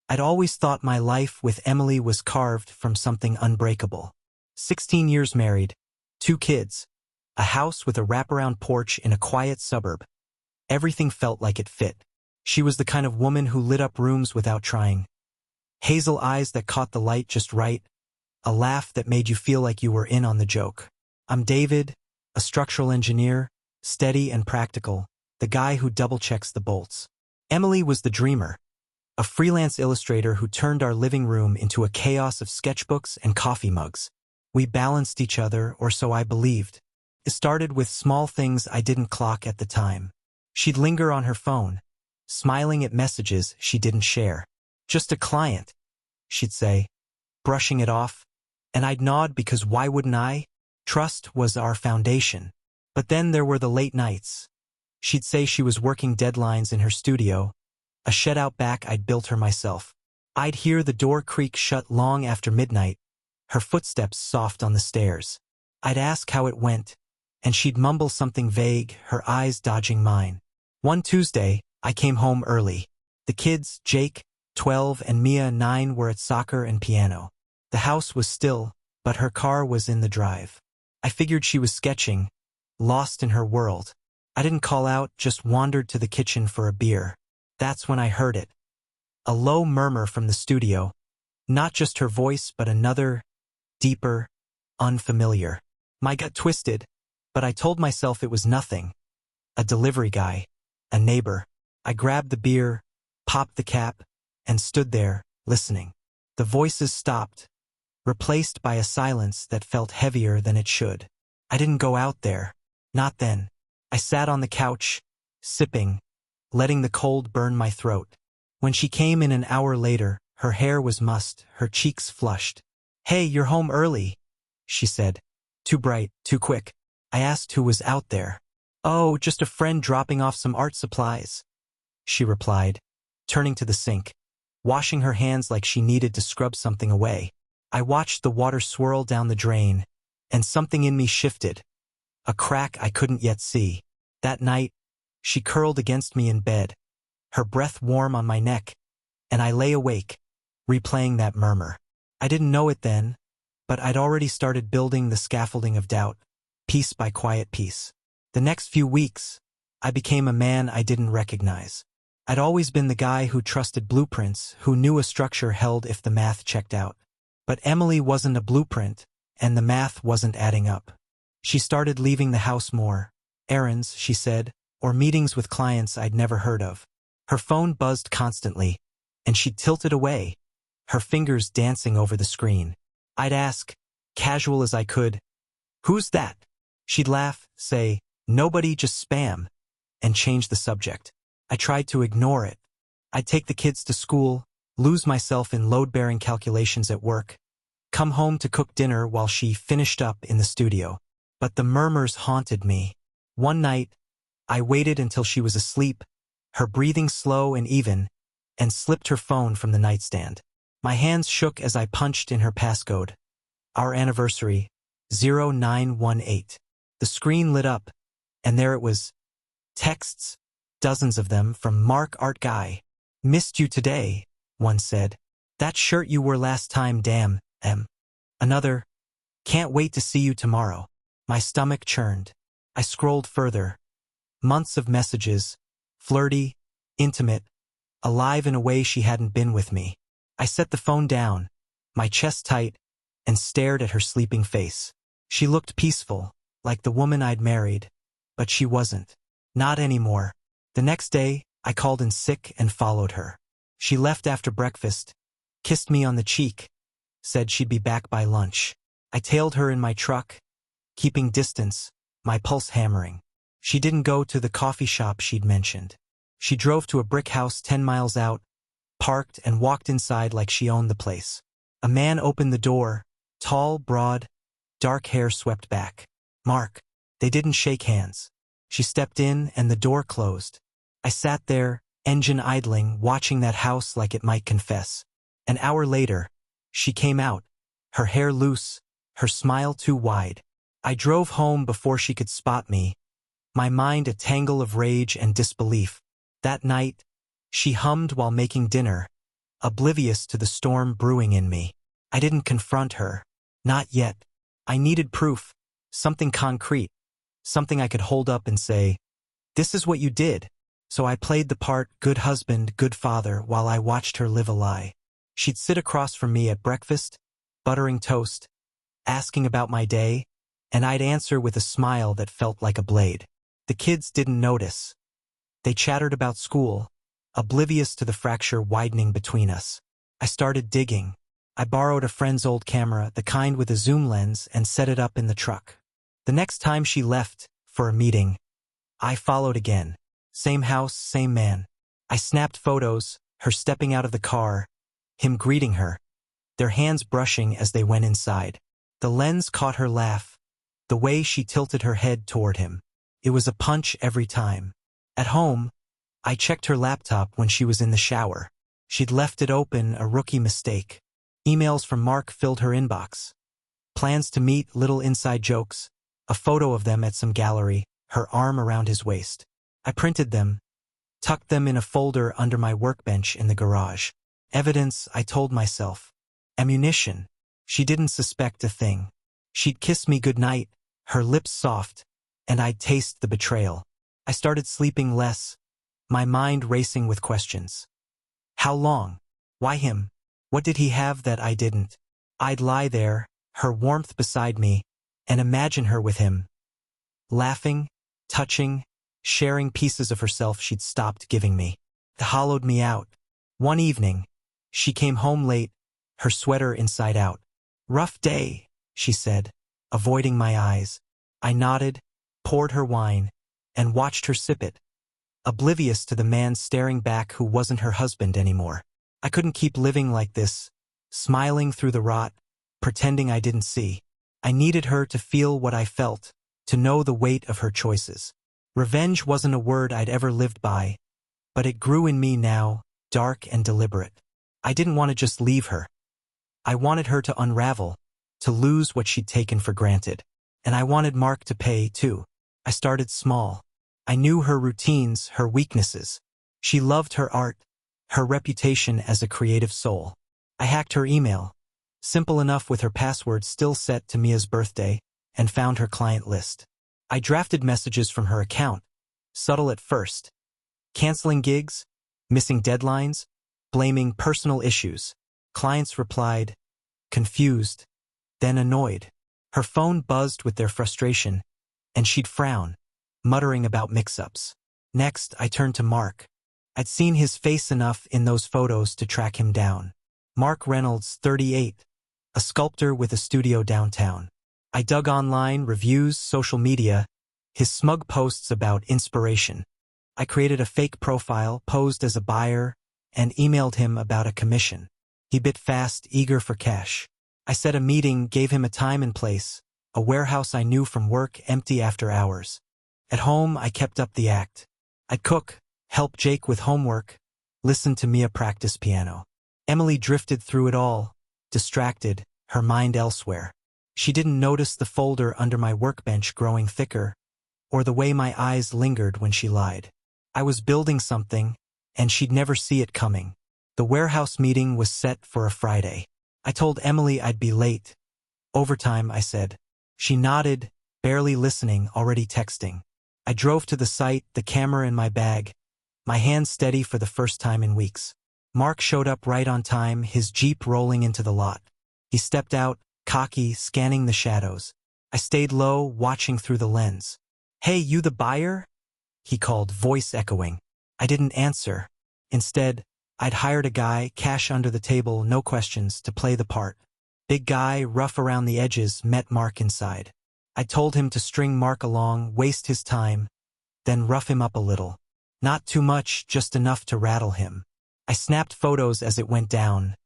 I'd always thought my life with Emily was carved from something unbreakable. 16 years married, 2 kids, a house with a wraparound porch in a quiet suburb. Everything felt like it fit. She was the kind of woman who lit up rooms without trying. Hazel eyes that caught the light just right, a laugh that made you feel like you were in on the joke. I'm David, a structural engineer, steady and practical, the guy who double-checks the bolts. Emily was the dreamer, a freelance illustrator who turned our living room into a chaos of sketchbooks and coffee mugs. We balanced each other, or so I believed. It started with small things I didn't clock at the time. She'd linger on her phone, smiling at messages she didn't share. Just a client, she'd say, brushing it off, and I'd nod because why wouldn't I? Trust was our foundation. But then there were the late nights. She'd say she was working deadlines in her studio, a shed-out back I'd built her myself. I'd hear the door creak shut long after midnight, her footsteps soft on the stairs. I'd ask how it went, and she'd mumble something vague, her eyes dodging mine. One Tuesday, I came home early. The kids, Jake, 12, and Mia, 9, were at soccer and piano. The house was still, but her car was in the drive. I figured she was sketching, lost in her world. I didn't call out, just wandered to the kitchen for a beer. That's when I heard it. A low murmur from the studio. Not just her voice, but another, deeper, unfamiliar. My gut twisted, but I told myself it was nothing. A delivery guy, a neighbor. I grabbed the beer, popped the cap, and stood there, listening. The voices stopped, replaced by a silence that felt heavier than it should. I didn't go out there. Not then. I sat on the couch, sipping, letting the cold burn my throat. When she came in an hour later, her hair was mussed, her cheeks flushed. "Hey, you're home early," she said. "Too bright, too quick." I asked who was out there. "Oh, just a friend dropping off some art supplies," she replied, turning to the sink, washing her hands like she needed to scrub something away. I watched the water swirl down the drain, and something in me shifted. A crack I couldn't yet see. That night, she curled against me in bed, her breath warm on my neck, and I lay awake, replaying that murmur. I didn't know it then, but I'd already started building the scaffolding of doubt, piece by quiet piece. The next few weeks, I became a man I didn't recognize. I'd always been the guy who trusted blueprints, who knew a structure held if the math checked out. But Emily wasn't a blueprint, and the math wasn't adding up. She started leaving the house more. Errands, she said, or meetings with clients I'd never heard of. Her phone buzzed constantly, and she'd tilt it away, her fingers dancing over the screen. I'd ask, casual as I could, "Who's that?" She'd laugh, say, "Nobody, just spam," and change the subject. I tried to ignore it. I'd take the kids to school, lose myself in load-bearing calculations at work, come home to cook dinner while she finished up in the studio. But the murmurs haunted me. One night, I waited until she was asleep, her breathing slow and even, and slipped her phone from the nightstand. My hands shook as I punched in her passcode. Our anniversary, 0918. The screen lit up, and there it was. Texts, dozens of them, from Mark Art Guy. "Missed you today," one said. "That shirt you wore last time, damn, M." Another, "Can't wait to see you tomorrow." My stomach churned. I scrolled further. Months of messages, flirty, intimate, alive in a way she hadn't been with me. I set the phone down, my chest tight, and stared at her sleeping face. She looked peaceful, like the woman I'd married, but she wasn't. Not anymore. The next day, I called in sick and followed her. She left after breakfast, kissed me on the cheek, said she'd be back by lunch. I tailed her in my truck, keeping distance, my pulse hammering. She didn't go to the coffee shop she'd mentioned. She drove to a brick house 10 miles out, parked and walked inside like she owned the place. A man opened the door, tall, broad, dark hair swept back. "Mark." They didn't shake hands. She stepped in and the door closed. I sat there, engine idling, watching that house like it might confess. An hour later, she came out, her hair loose, her smile too wide. I drove home before she could spot me, my mind a tangle of rage and disbelief. That night, she hummed while making dinner, oblivious to the storm brewing in me. I didn't confront her. Not yet. I needed proof, something concrete, something I could hold up and say, "This is what you did." So I played the part good husband, good father while I watched her live a lie. She'd sit across from me at breakfast, buttering toast, asking about my day, and I'd answer with a smile that felt like a blade. The kids didn't notice. They chattered about school, oblivious to the fracture widening between us. I started digging. I borrowed a friend's old camera, the kind with a zoom lens, and set it up in the truck. The next time she left for a meeting, I followed again. Same house, same man. I snapped photos, her stepping out of the car, him greeting her, their hands brushing as they went inside. The lens caught her laugh, the way she tilted her head toward him. It was a punch every time. At home, I checked her laptop when she was in the shower. She'd left it open, a rookie mistake. Emails from Mark filled her inbox. Plans to meet, little inside jokes, a photo of them at some gallery, her arm around his waist. I printed them, tucked them in a folder under my workbench in the garage. Evidence, I told myself. Ammunition. She didn't suspect a thing. She'd kiss me goodnight, her lips soft, and I'd taste the betrayal. I started sleeping less, my mind racing with questions. How long? Why him? What did he have that I didn't? I'd lie there, her warmth beside me, and imagine her with him. Laughing, touching, sharing pieces of herself she'd stopped giving me. It hollowed me out. One evening, she came home late, her sweater inside out. "Rough day," she said, avoiding my eyes. I nodded, poured her wine, and watched her sip it, oblivious to the man staring back who wasn't her husband anymore. I couldn't keep living like this, smiling through the rot, pretending I didn't see. I needed her to feel what I felt, to know the weight of her choices. Revenge wasn't a word I'd ever lived by, but it grew in me now, dark and deliberate. I didn't want to just leave her. I wanted her to unravel, to lose what she'd taken for granted. And I wanted Mark to pay, too. I started small. I knew her routines, her weaknesses. She loved her art, her reputation as a creative soul. I hacked her email, simple enough with her password still set to Mia's birthday, and found her client list. I drafted messages from her account, subtle at first, canceling gigs, missing deadlines, blaming personal issues. Clients replied, confused, then annoyed. Her phone buzzed with their frustration, and she'd frown, muttering about mix-ups. Next, I turned to Mark. I'd seen his face enough in those photos to track him down. Mark Reynolds, 38, a sculptor with a studio downtown. I dug online, reviews, social media, his smug posts about inspiration. I created a fake profile, posed as a buyer, and emailed him about a commission. He bit fast, eager for cash. I set a meeting, gave him a time and place, a warehouse I knew from work, empty after hours. At home, I kept up the act. I'd cook, help Jake with homework, listen to Mia practice piano. Emily drifted through it all, distracted, her mind elsewhere. She didn't notice the folder under my workbench growing thicker, or the way my eyes lingered when she lied. I was building something, and she'd never see it coming. The warehouse meeting was set for a Friday. I told Emily I'd be late. Overtime, I said. She nodded, barely listening, already texting. I drove to the site, the camera in my bag, my hands steady for the first time in weeks. Mark showed up right on time, his Jeep rolling into the lot. He stepped out, cocky, scanning the shadows. I stayed low, watching through the lens. "Hey, you the buyer?" he called, voice echoing. I didn't answer. Instead, I'd hired a guy, cash under the table, no questions, to play the part. Big guy, rough around the edges, met Mark inside. I told him to string Mark along, waste his time, then rough him up a little. Not too much, just enough to rattle him. I snapped photos as it went down.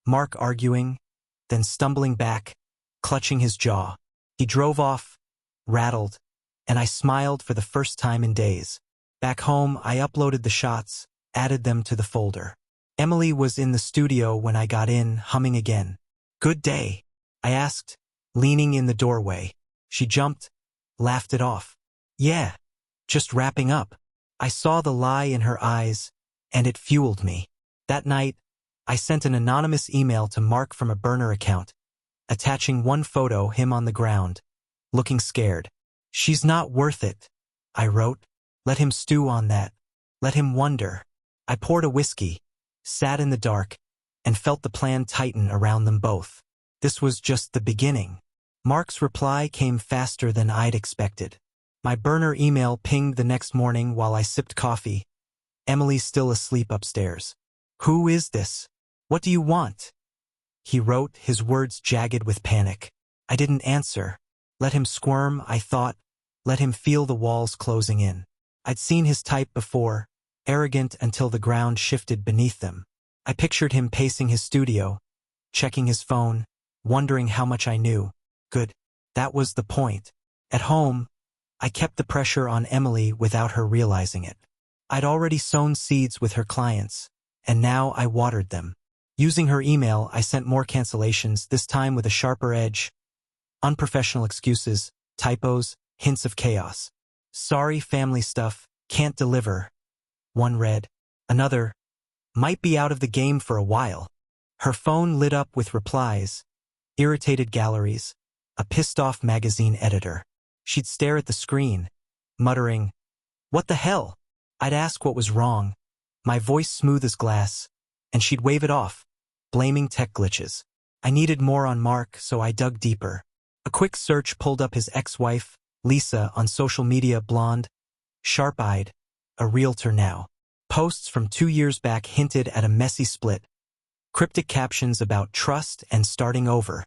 Mark arguing, then stumbling back, clutching his jaw. He drove off, rattled, and I smiled for the first time in days. Back home, I uploaded the shots, added them to the folder. Emily was in the studio when I got in, humming again. "Good day?" I asked, leaning in the doorway. She jumped, laughed it off. "Yeah, just wrapping up." I saw the lie in her eyes, and it fueled me. That night, I sent an anonymous email to Mark from a burner account, attaching one photo, him on the ground, looking scared. "She's not worth it," I wrote. "Let him stew on that. Let him wonder." I poured a whiskey, sat in the dark, and felt the plan tighten around them both. This was just the beginning. Mark's reply came faster than I'd expected. My burner email pinged the next morning while I sipped coffee. "Emily's still asleep upstairs." "Who is this? What do you want?" he wrote, his words jagged with panic. I didn't answer. Let him squirm, I thought. Let him feel the walls closing in. I'd seen his type before, arrogant until the ground shifted beneath them. I pictured him pacing his studio, checking his phone, wondering how much I knew. Good. That was the point. At home, I kept the pressure on Emily without her realizing it. I'd already sown seeds with her clients, and now I watered them. Using her email, I sent more cancellations, this time with a sharper edge. Unprofessional excuses, typos, hints of chaos. "Sorry, family stuff, can't deliver." One read. Another, "Might be out of the game for a while." Her phone lit up with replies, irritated galleries, a pissed-off magazine editor. She'd stare at the screen, muttering, "What the hell?" I'd ask what was wrong, my voice smooth as glass, and she'd wave it off, blaming tech glitches. I needed more on Mark, so I dug deeper. A quick search pulled up his ex-wife, Lisa, on social media, blonde, sharp-eyed, a realtor now. Posts from 2 years back hinted at a messy split. Cryptic captions about trust and starting over.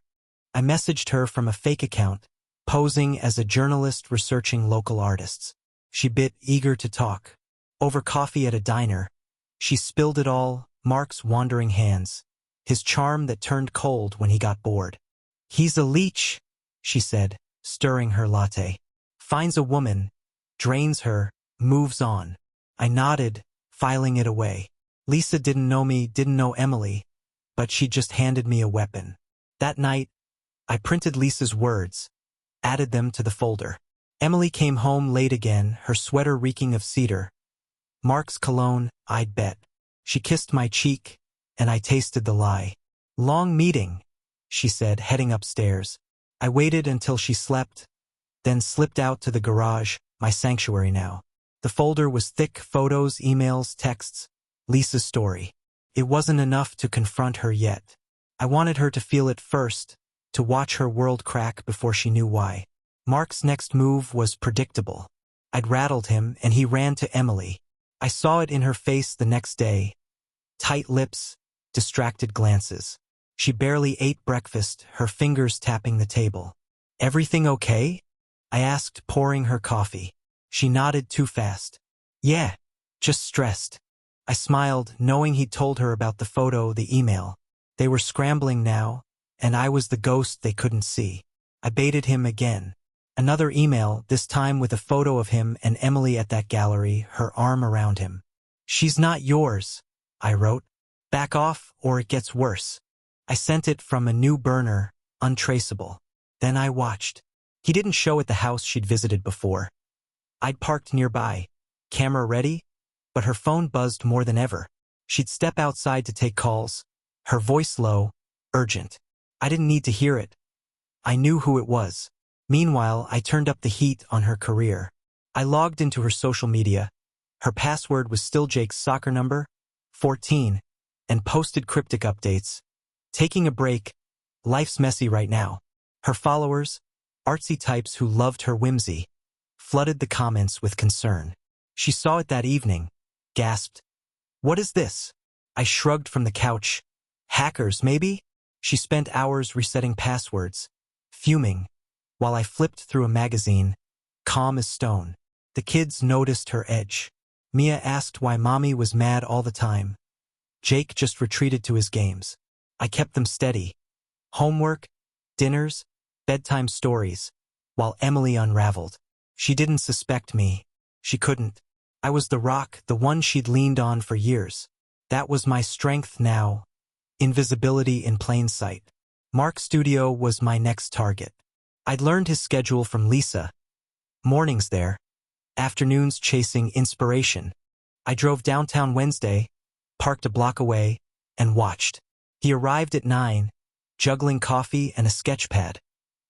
I messaged her from a fake account, posing as a journalist researching local artists. She bit, eager to talk. Over coffee at a diner, she spilled it all, Mark's wandering hands, his charm that turned cold when he got bored. "He's a leech," she said, stirring her latte. "Finds a woman, drains her, moves on." I nodded, filing it away. Lisa didn't know me, didn't know Emily, but she just handed me a weapon. That night, I printed Lisa's words, added them to the folder. Emily came home late again, her sweater reeking of cedar. Mark's cologne, I'd bet. She kissed my cheek, and I tasted the lie. "Long meeting," she said, heading upstairs. I waited until she slept, then slipped out to the garage, my sanctuary now. The folder was thick, photos, emails, texts, Lisa's story. It wasn't enough to confront her yet. I wanted her to feel it first, to watch her world crack before she knew why. Mark's next move was predictable. I'd rattled him, and he ran to Emily. I saw it in her face the next day. Tight lips, distracted glances. She barely ate breakfast, her fingers tapping the table. "Everything okay?" I asked, pouring her coffee. She nodded too fast. "Yeah, just stressed." I smiled, knowing he'd told her about the photo, the email. They were scrambling now, and I was the ghost they couldn't see. I baited him again. Another email, this time with a photo of him and Emily at that gallery, her arm around him. "She's not yours," I wrote. "Back off, or it gets worse." I sent it from a new burner, untraceable. Then I watched. He didn't show at the house she'd visited before. I'd parked nearby, camera ready, but her phone buzzed more than ever. She'd step outside to take calls, her voice low, urgent. I didn't need to hear it. I knew who it was. Meanwhile, I turned up the heat on her career. I logged into her social media. Her password was still Jake's soccer number, 14, and posted cryptic updates. "Taking a break. Life's messy right now." Her followers, artsy types who loved her whimsy, flooded the comments with concern. She saw it that evening, gasped, "What is this?" I shrugged from the couch. "Hackers, maybe?" She spent hours resetting passwords, fuming, while I flipped through a magazine, calm as stone. The kids noticed her edge. Mia asked why Mommy was mad all the time. Jake just retreated to his games. I kept them steady. Homework, dinners, bedtime stories, while Emily unraveled. She didn't suspect me. She couldn't. I was the rock, the one she'd leaned on for years. That was my strength now. Invisibility in plain sight. Mark's studio was my next target. I'd learned his schedule from Lisa. Mornings there, afternoons chasing inspiration. I drove downtown Wednesday, parked a block away, and watched. He arrived at 9, juggling coffee and a sketch pad.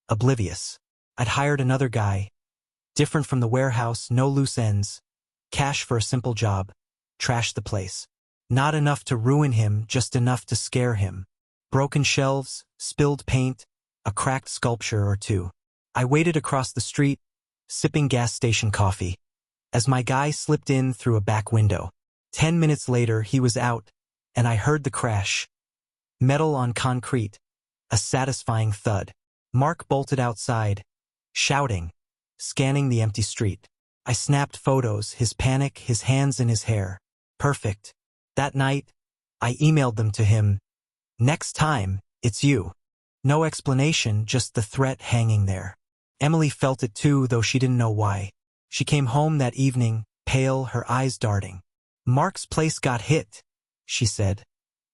Oblivious. I'd hired another guy. Different from the warehouse, no loose ends. Cash for a simple job. Trashed the place. Not enough to ruin him, just enough to scare him. Broken shelves, spilled paint, a cracked sculpture or two. I waited across the street, sipping gas station coffee, as my guy slipped in through a back window. 10 minutes later, he was out, and I heard the crash. Metal on concrete. A satisfying thud. Mark bolted outside, shouting, scanning the empty street. I snapped photos, his panic, his hands in his hair. Perfect. That night, I emailed them to him. Next time, it's you. No explanation, just the threat hanging there. Emily felt it too, though she didn't know why. She came home that evening, pale, her eyes darting. Mark's place got hit, she said,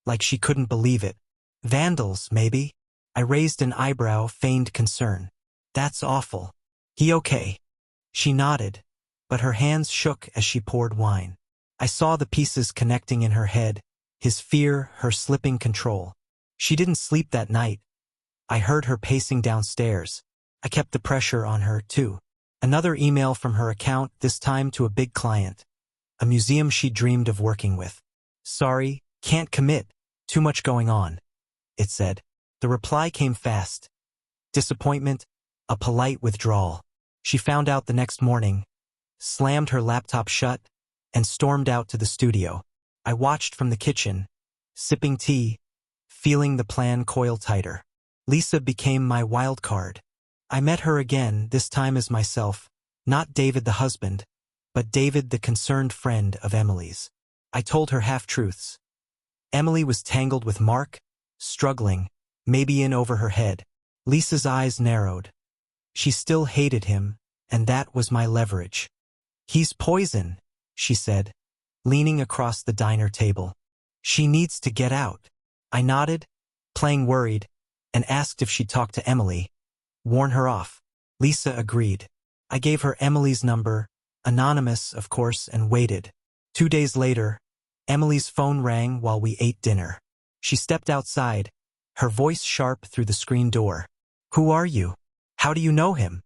like she couldn't believe it. Vandals, maybe? I raised an eyebrow, feigned concern. That's awful. He okay? She nodded, but her hands shook as she poured wine. I saw the pieces connecting in her head, his fear, her slipping control. She didn't sleep that night. I heard her pacing downstairs. I kept the pressure on her, too. Another email from her account, this time to a big client. A museum she dreamed of working with. Sorry, can't commit. Too much going on, it said. The reply came fast. Disappointment, a polite withdrawal. She found out the next morning, slammed her laptop shut, and stormed out to the studio. I watched from the kitchen, sipping tea, feeling the plan coil tighter. Lisa became my wild card. I met her again, this time as myself, not David the husband, but David the concerned friend of Emily's. I told her half-truths. Emily was tangled with Mark, struggling, maybe in over her head. Lisa's eyes narrowed. She still hated him, and that was my leverage. He's poison, she said, leaning across the diner table. She needs to get out. I nodded, playing worried, and asked if she'd talk to Emily. Warn her off. Lisa agreed. I gave her Emily's number, anonymous, of course, and waited. 2 days later, Emily's phone rang while we ate dinner. She stepped outside, her voice sharp through the screen door. Who are you? How do you know him?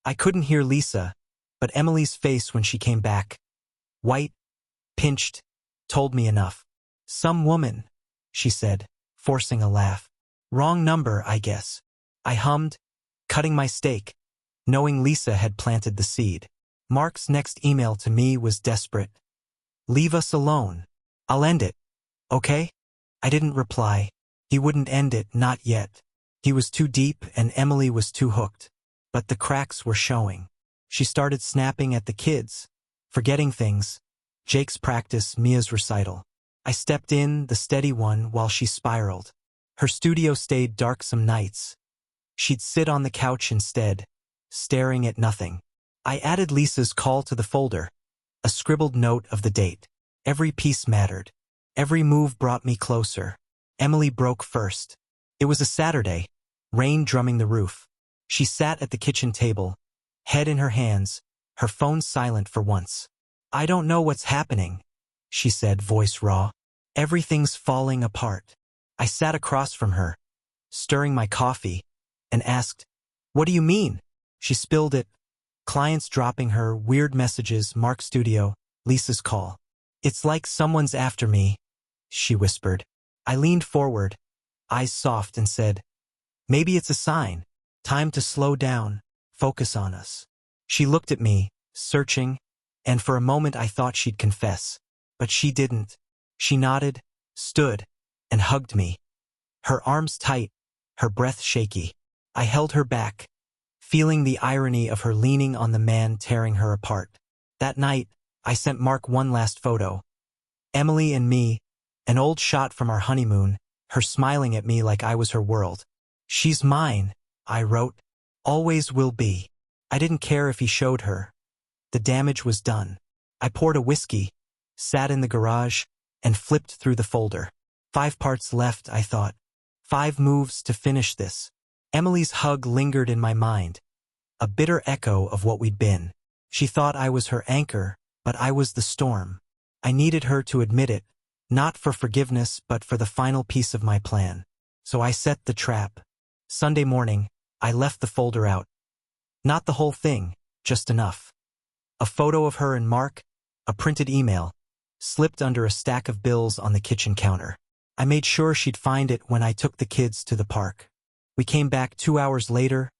I couldn't hear Lisa, but Emily's face when she came back, white, pinched, told me enough. Some woman, she said, forcing a laugh. Wrong number, I guess. I hummed, cutting my steak, knowing Lisa had planted the seed. Mark's next email to me was desperate. Leave us alone. I'll end it. Okay? I didn't reply. He wouldn't end it, not yet. He was too deep and Emily was too hooked. But the cracks were showing. She started snapping at the kids, forgetting things. Jake's practice, Mia's recital. I stepped in, the steady one, while she spiraled. Her studio stayed dark some nights. She'd sit on the couch instead, staring at nothing. I added Lisa's call to the folder, a scribbled note of the date. Every piece mattered. Every move brought me closer. Emily broke first. It was a Saturday, rain drumming the roof. She sat at the kitchen table, head in her hands, her phone silent for once. I don't know what's happening, she said, voice raw. Everything's falling apart. I sat across from her, stirring my coffee, and asked, What do you mean? She spilled it. Clients dropping her, weird messages, Mark Studio, Lisa's call. It's like someone's after me, she whispered. I leaned forward, eyes soft, and said, Maybe it's a sign. Time to slow down, focus on us. She looked at me, searching, and for a moment I thought she'd confess. But she didn't. She nodded, stood, and hugged me. Her arms tight, her breath shaky. I held her back, feeling the irony of her leaning on the man tearing her apart. That night, I sent Mark one last photo. Emily and me, an old shot from our honeymoon, her smiling at me like I was her world. She's mine, I wrote. Always will be. I didn't care if he showed her. The damage was done. I poured a whiskey, sat in the garage, and flipped through the folder. 5 parts left, I thought. 5 moves to finish this. Emily's hug lingered in my mind, a bitter echo of what we'd been. She thought I was her anchor, but I was the storm. I needed her to admit it, Not for forgiveness, but for the final piece of my plan. So I set the trap. Sunday morning, I left the folder out. Not the whole thing, just enough. A photo of her and Mark, a printed email, slipped under a stack of bills on the kitchen counter. I made sure she'd find it when I took the kids to the park. We came back 2 hours later,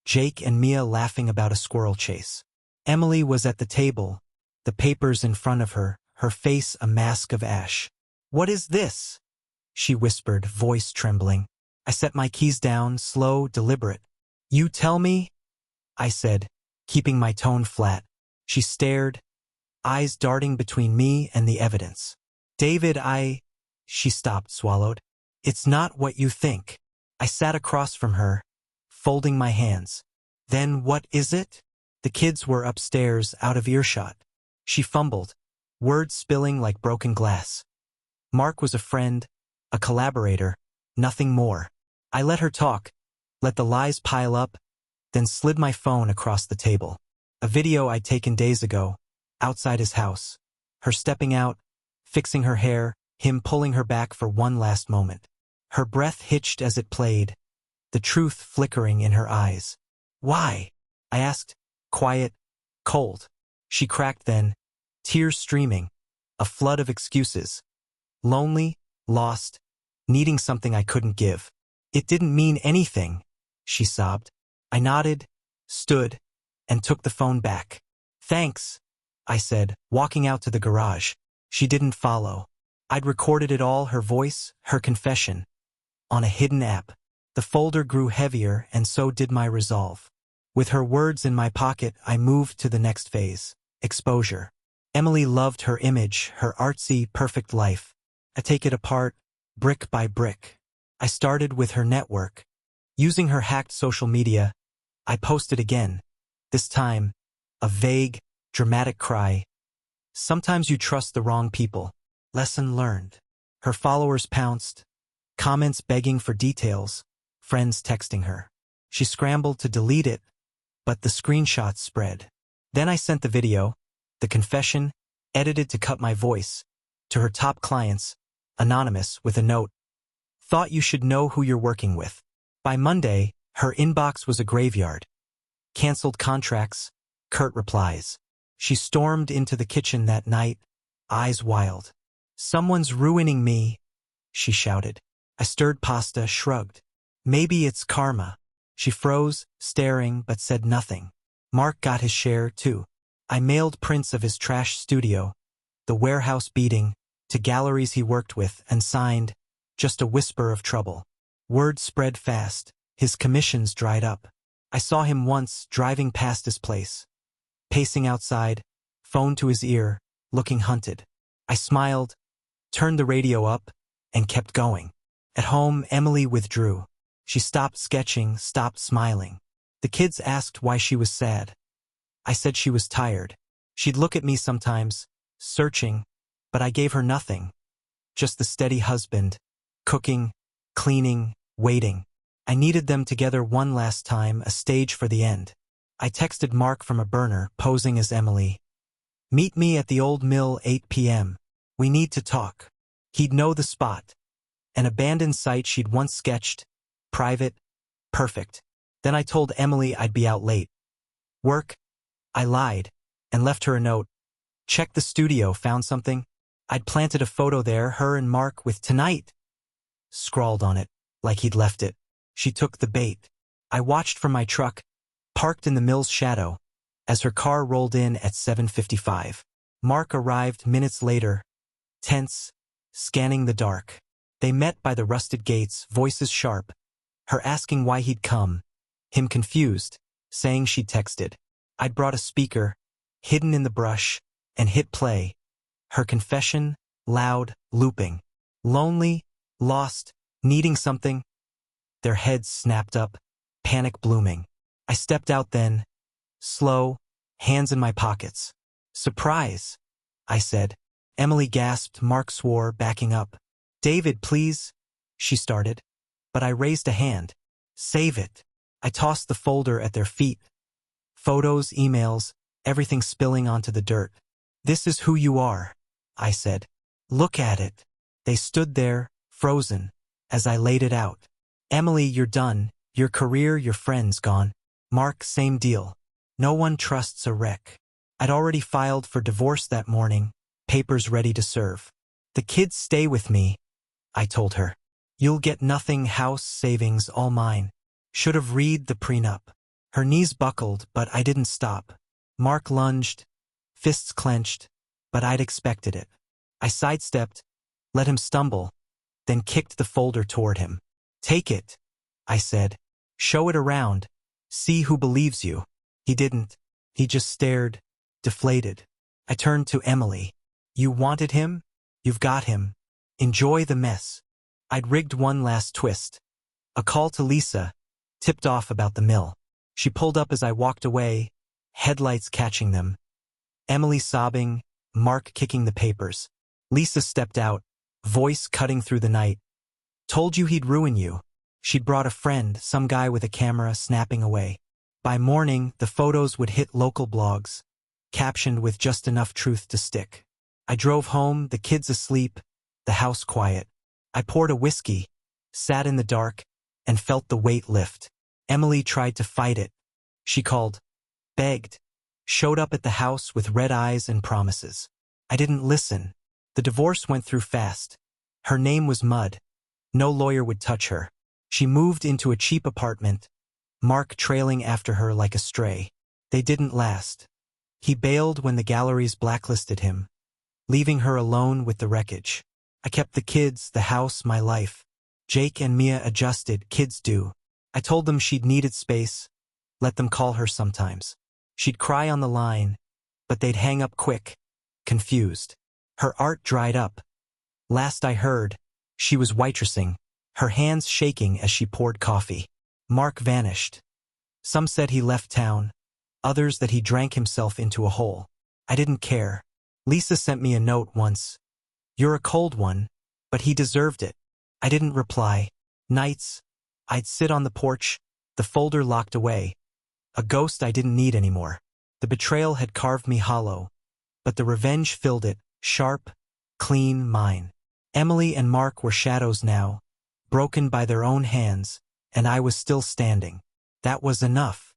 Jake and Mia laughing about a squirrel chase. Emily was at the table, the papers in front of her, her face a mask of ash. "What is this?" she whispered, voice trembling. I set my keys down, slow, deliberate. "You tell me?" I said, keeping my tone flat. She stared, eyes darting between me and the evidence. "David, She stopped, swallowed. "It's not what you think." I sat across from her, folding my hands. "Then what is it?" The kids were upstairs, out of earshot. She fumbled, words spilling like broken glass. Mark was a friend, a collaborator, nothing more. I let her talk, let the lies pile up, then slid my phone across the table. A video I'd taken days ago, outside his house. Her stepping out, fixing her hair, him pulling her back for one last moment. Her breath hitched as it played, the truth flickering in her eyes. "Why?" I asked, quiet, cold. She cracked then, tears streaming, a flood of excuses. Lonely, lost, needing something I couldn't give. "It didn't mean anything," she sobbed. I nodded, stood, and took the phone back. "Thanks," I said, walking out to the garage. She didn't follow. I'd recorded it all, her voice, her confession, on a hidden app. The folder grew heavier, and so did my resolve. With her words in my pocket, I moved to the next phase, exposure. Emily loved her image, her artsy, perfect life. I take it apart, brick by brick. I started with her network. Using her hacked social media, I posted again. This time, a vague, dramatic cry. "Sometimes you trust the wrong people." Lesson learned. Her followers pounced, comments begging for details, friends texting her. She scrambled to delete it, but the screenshots spread. Then I sent the video, the confession, edited to cut my voice, to her top clients, anonymous, with a note. "Thought you should know who you're working with." By Monday, her inbox was a graveyard. Canceled contracts, curt replies. She stormed into the kitchen that night, eyes wild. "Someone's ruining me," she shouted. I stirred pasta, shrugged. "Maybe it's karma." She froze, staring, but said nothing. Mark got his share, too. I mailed prints of his trash studio, the warehouse beating, to galleries he worked with, and signed, "Just a whisper of trouble." Word spread fast. His commissions dried up. I saw him once, driving past his place. Pacing outside, phone to his ear, looking hunted. I smiled, turned the radio up, and kept going. At home, Emily withdrew. She stopped sketching, stopped smiling. The kids asked why she was sad. I said she was tired. She'd look at me sometimes, searching, but I gave her nothing. Just the steady husband, cooking, cleaning, waiting. I needed them together one last time, a stage for the end. I texted Mark from a burner, posing as Emily. "Meet me at the old mill 8 p.m. We need to talk." He'd know the spot. An abandoned site she'd once sketched. Private. Perfect. Then I told Emily I'd be out late. "Work?" I lied, and left her a note. "Check the studio, found something?" I'd planted a photo there, her and Mark with "tonight" scrawled on it, like he'd left it. She took the bait. I watched from my truck, parked in the mill's shadow, as her car rolled in at 7:55. Mark arrived minutes later, tense, scanning the dark. They met by the rusted gates, voices sharp, her asking why he'd come, him confused, saying she'd texted. I'd brought a speaker, hidden in the brush, and hit play. Her confession, loud, looping. Lonely, lost, needing something. Their heads snapped up, panic blooming. I stepped out then, slow, hands in my pockets. "Surprise," I said. Emily gasped, Mark swore, backing up. "David, please," she started. But I raised a hand. "Save it." I tossed the folder at their feet. Photos, emails, everything spilling onto the dirt. "This is who you are," I said. "Look at it." They stood there, frozen, as I laid it out. Emily, you're done. Your career, your friends gone. Mark, same deal. No one trusts a wreck. I'd already filed for divorce that morning, papers ready to serve. The kids stay with me, I told her. You'll get nothing, house, savings, all mine. Should have read the prenup. Her knees buckled, but I didn't stop. Mark lunged, fists clenched, but I'd expected it. I sidestepped, let him stumble, then kicked the folder toward him. Take it, I said. Show it around. See who believes you. He didn't. He just stared, deflated. I turned to Emily. You wanted him? You've got him. Enjoy the mess. I'd rigged one last twist. A call to Lisa, tipped off about the mill. She pulled up as I walked away, headlights catching them. Emily sobbing, Mark kicking the papers. Lisa stepped out, voice cutting through the night. Told you he'd ruin you. She'd brought a friend, some guy with a camera, snapping away. By morning, the photos would hit local blogs, captioned with just enough truth to stick. I drove home, the kids asleep, the house quiet. I poured a whiskey, sat in the dark, and felt the weight lift. Emily tried to fight it. She called, begged, showed up at the house with red eyes and promises. I didn't listen. The divorce went through fast. Her name was mud. No lawyer would touch her. She moved into a cheap apartment, Mark trailing after her like a stray. They didn't last. He bailed when the galleries blacklisted him, leaving her alone with the wreckage. I kept the kids, the house, my life. Jake and Mia adjusted, kids do. I told them she'd needed space, let them call her sometimes. She'd cry on the line, but they'd hang up quick, confused. Her art dried up. Last I heard, she was waitressing, her hands shaking as she poured coffee. Mark vanished. Some said he left town, others that he drank himself into a hole. I didn't care. Lisa sent me a note once. You're a cold one, but he deserved it. I didn't reply. Nights, I'd sit on the porch, the folder locked away. A ghost I didn't need anymore. The betrayal had carved me hollow, but the revenge filled it, sharp, clean, mine. Emily and Mark were shadows now, broken by their own hands, and I was still standing. That was enough.